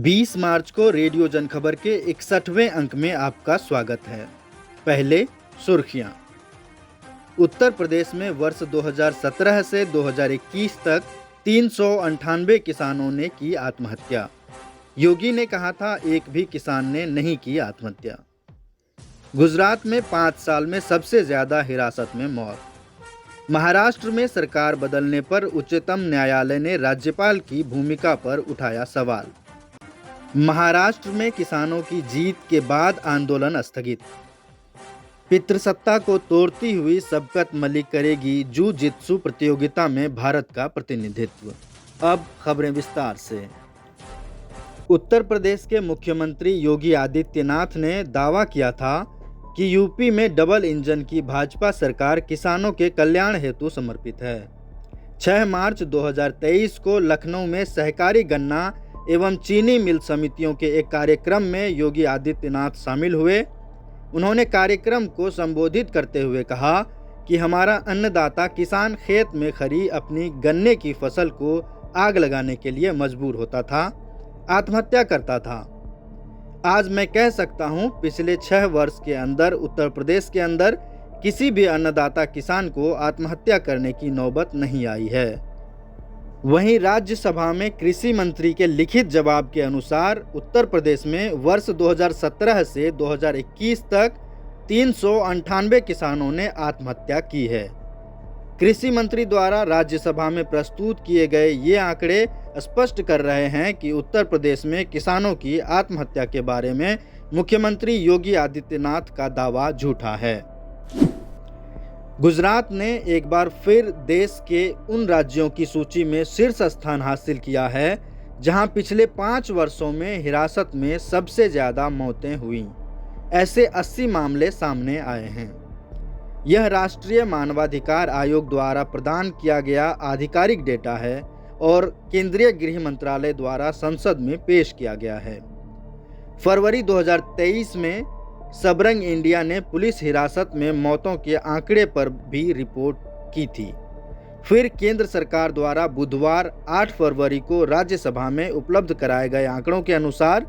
20 मार्च को रेडियो जनखबर के 61वें अंक में आपका स्वागत है। पहले सुर्खियां। उत्तर प्रदेश में वर्ष 2017 से 2021 तक 398 किसानों ने की आत्महत्या। योगी ने कहा था एक भी किसान ने नहीं की आत्महत्या। गुजरात में 5 साल में सबसे ज्यादा हिरासत में मौत। महाराष्ट्र में सरकार बदलने पर उच्चतम न्यायालय ने राज्यपाल की भूमिका पर उठाया सवाल। महाराष्ट्र में किसानों की जीत के बाद आंदोलन स्थगित। पितृसत्ता को तोड़ती हुई सबकत मलिक करेगी जू-जित्सु प्रतियोगिता में भारत का प्रतिनिधित्व। अब खबरें विस्तार से। उत्तर प्रदेश के मुख्यमंत्री योगी आदित्यनाथ ने दावा किया था कि यूपी में डबल इंजन की भाजपा सरकार किसानों के कल्याण हेतु समर्पित है। 6 मार्च 2023 को लखनऊ में सहकारी गन्ना एवं चीनी मिल समितियों के एक कार्यक्रम में योगी आदित्यनाथ शामिल हुए। उन्होंने कार्यक्रम को संबोधित करते हुए कहा कि हमारा अन्नदाता किसान खेत में खड़ी अपनी गन्ने की फसल को आग लगाने के लिए मजबूर होता था, आत्महत्या करता था। आज मैं कह सकता हूं, पिछले 6 वर्ष के अंदर उत्तर प्रदेश के अंदर किसी भी अन्नदाता किसान को आत्महत्या करने की नौबत नहीं आई है। वहीं राज्यसभा में कृषि मंत्री के लिखित जवाब के अनुसार उत्तर प्रदेश में वर्ष 2017 से 2021 तक 398 किसानों ने आत्महत्या की है। कृषि मंत्री द्वारा राज्यसभा में प्रस्तुत किए गए ये आंकड़े स्पष्ट कर रहे हैं कि उत्तर प्रदेश में किसानों की आत्महत्या के बारे में मुख्यमंत्री योगी आदित्यनाथ का दावा झूठा है। गुजरात ने एक बार फिर देश के उन राज्यों की सूची में शीर्ष स्थान हासिल किया है जहां पिछले 5 वर्षों में हिरासत में सबसे ज़्यादा मौतें हुईं। ऐसे 80 मामले सामने आए हैं। यह राष्ट्रीय मानवाधिकार आयोग द्वारा प्रदान किया गया आधिकारिक डेटा है और केंद्रीय गृह मंत्रालय द्वारा संसद में पेश किया गया है। फरवरी 2023 में सबरंग इंडिया ने पुलिस हिरासत में मौतों के आंकड़े पर भी रिपोर्ट की थी। फिर केंद्र सरकार द्वारा बुधवार 8 फरवरी को राज्यसभा में उपलब्ध कराए गए आंकड़ों के अनुसार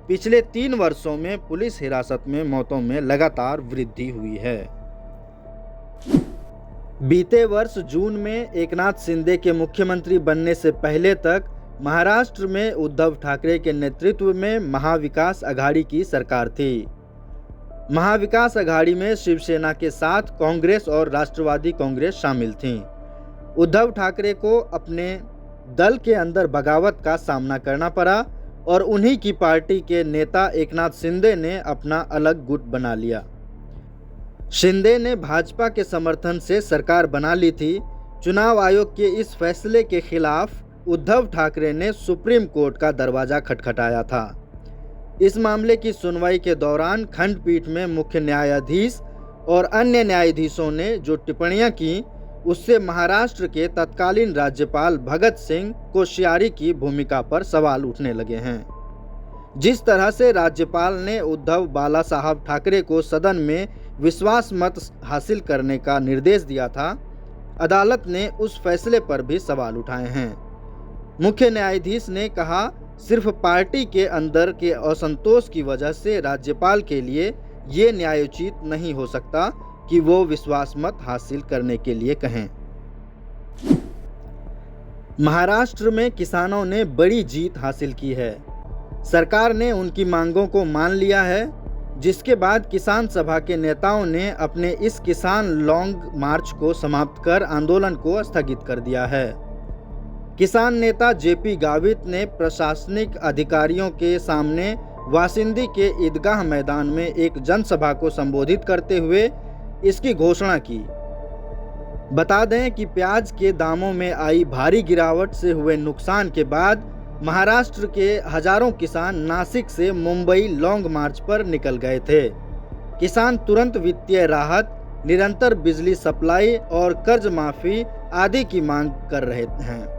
पिछले 3 वर्षों में पुलिस हिरासत में मौतों में लगातार वृद्धि हुई है। बीते वर्ष जून में एकनाथ शिंदे के मुख्यमंत्री बनने से पहले तक महाराष्ट्र में उद्धव ठाकरे के नेतृत्व में महाविकास अघाड़ी की सरकार थी। महाविकास अघाड़ी में शिवसेना के साथ कांग्रेस और राष्ट्रवादी कांग्रेस शामिल थीं। उद्धव ठाकरे को अपने दल के अंदर बगावत का सामना करना पड़ा और उन्हीं की पार्टी के नेता एकनाथ शिंदे ने अपना अलग गुट बना लिया। शिंदे ने भाजपा के समर्थन से सरकार बना ली थी। चुनाव आयोग के इस फैसले के खिलाफ उद्धव ठाकरे ने सुप्रीम कोर्ट का दरवाजा खटखटाया था। इस मामले की सुनवाई के दौरान खंडपीठ में मुख्य न्यायाधीश और अन्य न्यायाधीशों ने जो टिप्पणियां की, उससे महाराष्ट्र के तत्कालीन राज्यपाल भगत सिंह कोश्यारी की भूमिका पर सवाल उठने लगे हैं। जिस तरह से राज्यपाल ने उद्धव बाला साहब ठाकरे को सदन में विश्वास मत हासिल करने का निर्देश दिया था, अदालत ने उस फैसले पर भी सवाल उठाए हैं। मुख्य न्यायाधीश ने कहा, सिर्फ पार्टी के अंदर के असंतोष की वजह से राज्यपाल के लिए ये न्यायोचित नहीं हो सकता कि वो विश्वास मत हासिल करने के लिए कहें। महाराष्ट्र में किसानों ने बड़ी जीत हासिल की है। सरकार ने उनकी मांगों को मान लिया है, जिसके बाद किसान सभा के नेताओं ने अपने इस किसान लॉन्ग मार्च को समाप्त कर आंदोलन को स्थगित कर दिया है। किसान नेता जेपी गावित ने प्रशासनिक अधिकारियों के सामने वासिंदी के ईदगाह मैदान में एक जनसभा को संबोधित करते हुए इसकी घोषणा की। बता दें कि प्याज के दामों में आई भारी गिरावट से हुए नुकसान के बाद महाराष्ट्र के हजारों किसान नासिक से मुंबई लॉन्ग मार्च पर निकल गए थे। किसान तुरंत वित्तीय राहत, निरंतर बिजली सप्लाई और कर्ज माफी आदि की मांग कर रहे हैं।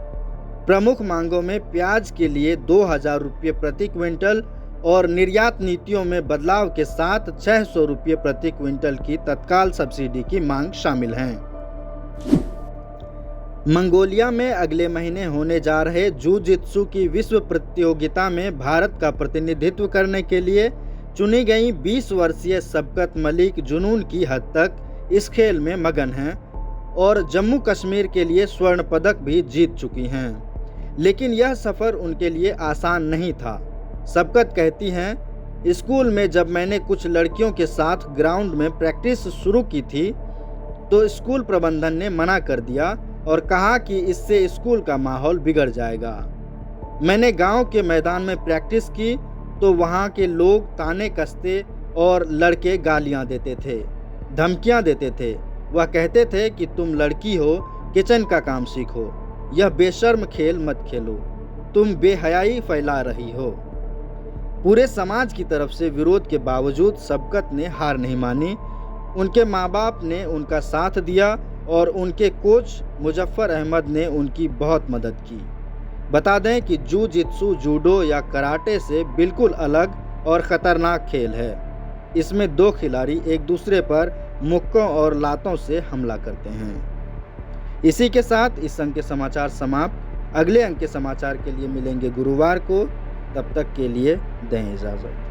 प्रमुख मांगों में प्याज के लिए 2000 रुपये प्रति क्विंटल और निर्यात नीतियों में बदलाव के साथ 600 रुपये प्रति क्विंटल की तत्काल सब्सिडी की मांग शामिल हैं। मंगोलिया में अगले महीने होने जा रहे जूजित्सु की विश्व प्रतियोगिता में भारत का प्रतिनिधित्व करने के लिए चुनी गई 20 वर्षीय सबकत मलिक जुनून की हद तक इस खेल में मगन हैं और जम्मू कश्मीर के लिए स्वर्ण पदक भी जीत चुकी हैं। लेकिन यह सफ़र उनके लिए आसान नहीं था। सबकत कहती हैं, स्कूल में जब मैंने कुछ लड़कियों के साथ ग्राउंड में प्रैक्टिस शुरू की थी तो स्कूल प्रबंधन ने मना कर दिया और कहा कि इससे स्कूल का माहौल बिगड़ जाएगा। मैंने गांव के मैदान में प्रैक्टिस की तो वहां के लोग ताने कसते और लड़के गालियां देते थे, धमकियां देते थे। वह कहते थे कि तुम लड़की हो, किचन का काम सीखो, यह बेशर्म खेल मत खेलो, तुम बेहयाई फैला रही हो। पूरे समाज की तरफ से विरोध के बावजूद सबकत ने हार नहीं मानी। उनके माँ बाप ने उनका साथ दिया और उनके कोच मुजफ्फर अहमद ने उनकी बहुत मदद की। बता दें कि जूजित्सु जूडो या कराटे से बिल्कुल अलग और ख़तरनाक खेल है। इसमें दो खिलाड़ी एक दूसरे पर मुक्कों और लातों से हमला करते हैं। इसी के साथ इस अंक के समाचार समाप्त। अगले अंक के समाचार के लिए मिलेंगे गुरुवार को। तब तक के लिए दें इजाज़त।